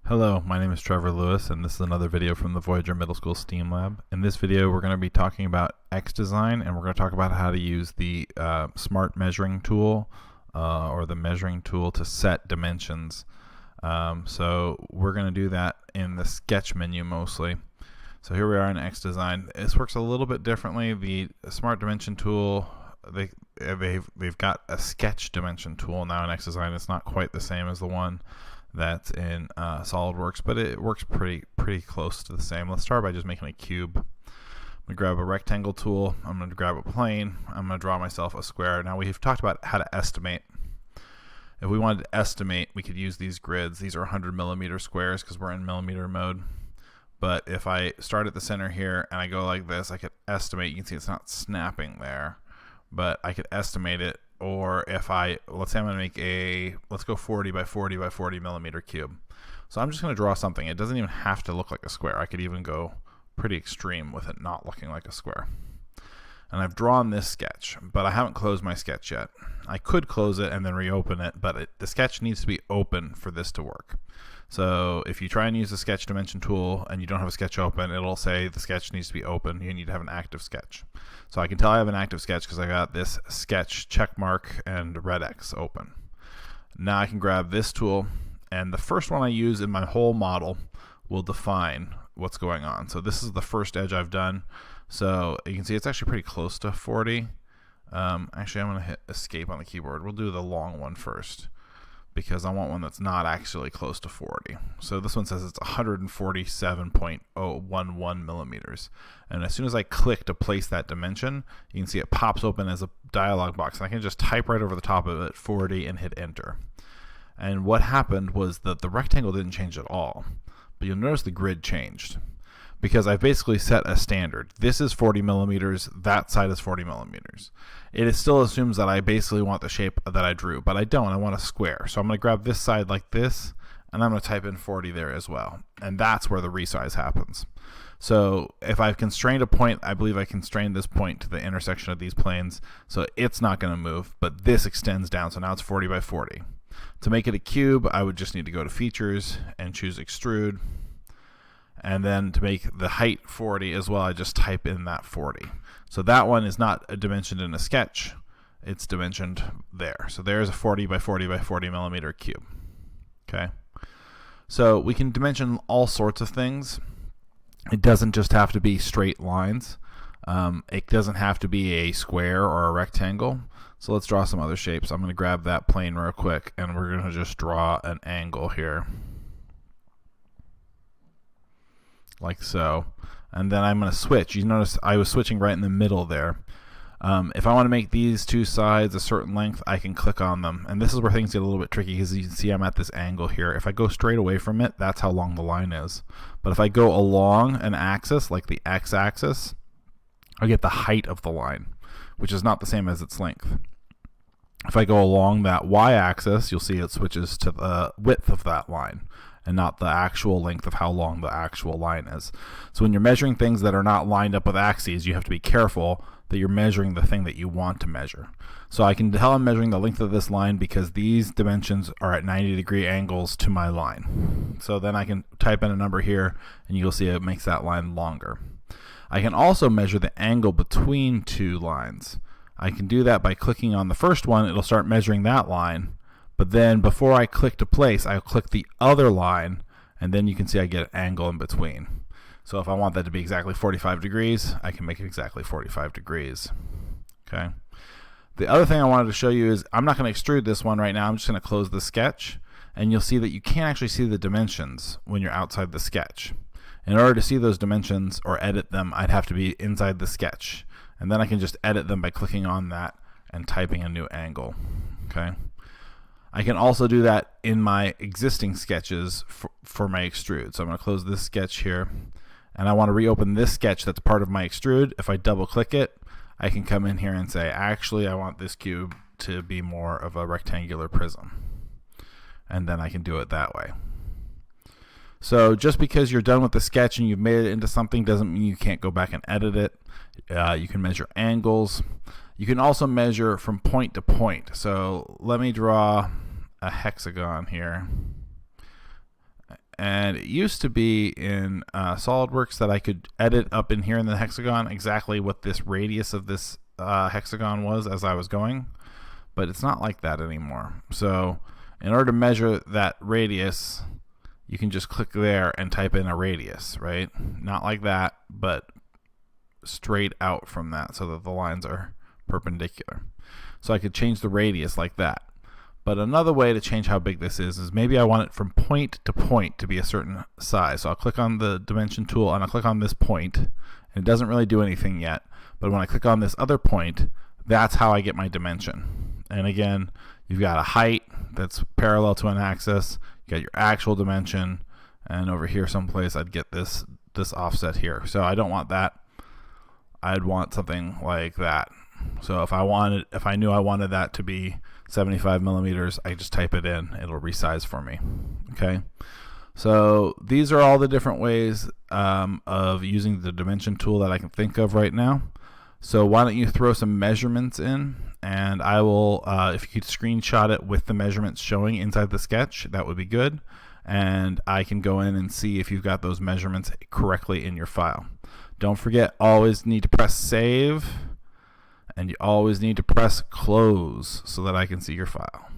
Hello, my name is Trevor Lewis, and this is another video from the Voyager Middle School STEAM Lab. In this video, we're going to be talking about xDesign, and we're going to talk about how to use the smart measuring tool or the measuring tool to set dimensions. So we're going to do that in the sketch menu mostly. So here we are in xDesign. This works a little bit differently. The smart dimension tool, they've got a sketch dimension tool now in xDesign. It's not quite the same as the one that's in SolidWorks, but it works pretty close to the same. Let's start by just making a cube. I'm going to grab a rectangle tool. I'm going to grab a plane. I'm going to draw myself a square. Now we've talked about how to estimate. If we wanted to estimate, we could use these grids. These are 100 millimeter squares because we're in millimeter mode. But if I start at the center here and I go like this, I could estimate. You can see it's not snapping there, but I could estimate it. Or if let's say I'm going to make let's go 40 by 40 by 40 millimeter cube. So I'm just going to draw something. It doesn't even have to look like a square. I could even go pretty extreme with it not looking like a square. And I've drawn this sketch, but I haven't closed my sketch yet. I could close it and then reopen it, but the sketch needs to be open for this to work. So if you try and use the sketch dimension tool and you don't have a sketch open, it'll say the sketch needs to be open. You need to have an active sketch. So I can tell I have an active sketch because I got this sketch check mark and red X open. Now I can grab this tool, and the first one I use in my whole model will define what's going on. So this is the first edge I've done. So you can see it's actually pretty close to 40. Actually, I'm going to hit escape on the keyboard. We'll do the long one first, because I want one that's not actually close to 40. So this one says it's 147.011 millimeters. And as soon as I click to place that dimension, you can see it pops open as a dialog box. And I can just type right over the top of it, 40, and hit enter. And what happened was that the rectangle didn't change at all. But you'll notice the grid changed, because I've basically set a standard. This is 40 millimeters, that side is 40 millimeters. It still assumes that I basically want the shape that I drew, but I don't. I want a square. So I'm going to grab this side like this, and I'm going to type in 40 there as well. And that's where the resize happens. So if I've constrained a point, I believe I constrained this point to the intersection of these planes, so it's not going to move, but this extends down, so now it's 40 by 40. To make it a cube, I would just need to go to Features and choose Extrude. And then to make the height 40 as well, I just type in that 40. So that one is not dimensioned in a sketch. It's dimensioned there. So there's a 40 by 40 by 40 millimeter cube. Okay. So we can dimension all sorts of things. It doesn't just have to be straight lines. It doesn't have to be a square or a rectangle. So let's draw some other shapes. I'm going to grab that plane real quick, and we're going to just draw an angle here, like so. And then I'm going to switch. You notice I was switching right in the middle there. If I want to make these two sides a certain length, I can click on them. And this is where things get a little bit tricky, because you can see I'm at this angle here. If I go straight away from it, that's how long the line is. But if I go along an axis, like the x-axis, I get the height of the line, which is not the same as its length. If I go along that y-axis, you'll see it switches to the width of that line, and not the actual length of how long the actual line is. So when you're measuring things that are not lined up with axes, you have to be careful that you're measuring the thing that you want to measure. So I can tell I'm measuring the length of this line because these dimensions are at 90-degree angles to my line. So then I can type in a number here, and you'll see it makes that line longer. I can also measure the angle between two lines. I can do that by clicking on the first one. It'll start measuring that line. But then before I click to place, I'll click the other line, and then you can see I get an angle in between. So if I want that to be exactly 45 degrees, I can make it exactly 45 degrees. Okay. The other thing I wanted to show you is I'm not going to extrude this one right now. I'm just going to close the sketch, and you'll see that you can't actually see the dimensions when you're outside the sketch. In order to see those dimensions or edit them, I'd have to be inside the sketch. And then I can just edit them by clicking on that and typing a new angle. Okay. I can also do that in my existing sketches for my extrude. So I'm going to close this sketch here, and I want to reopen this sketch that's part of my extrude. If I double click it, I can come in here and say, actually, I want this cube to be more of a rectangular prism. And then I can do it that way. So just because you're done with the sketch and you've made it into something doesn't mean you can't go back and edit it. You can measure angles. You can also measure from point to point. So let me draw a hexagon here. and it used to be in SolidWorks that I could edit up in here in the hexagon exactly what this radius of this hexagon was as I was going, but it's not like that anymore. So in order to measure that radius, you can just click there and type in a radius, right? Not like that, but straight out from that so that the lines are perpendicular. So I could change the radius like that. But another way to change how big this is maybe I want it from point to point to be a certain size. So I'll click on the dimension tool and I'll click on this point, and it doesn't really do anything yet. But when I click on this other point, that's how I get my dimension. And again, you've got a height that's parallel to an axis, you got your actual dimension, and over here someplace I'd get this offset here. So I don't want that. I'd want something like that. So if I knew I wanted that to be 75 millimeters, I just type it in, it'll resize for me. Okay, so these are all the different ways of using the dimension tool that I can think of right now. So why don't you throw some measurements in, and I will, if you could screenshot it with the measurements showing inside the sketch, that would be good, and I can go in and see if you've got those measurements correctly in your file. Don't forget, always need to press save, and you always need to press close so that I can see your file.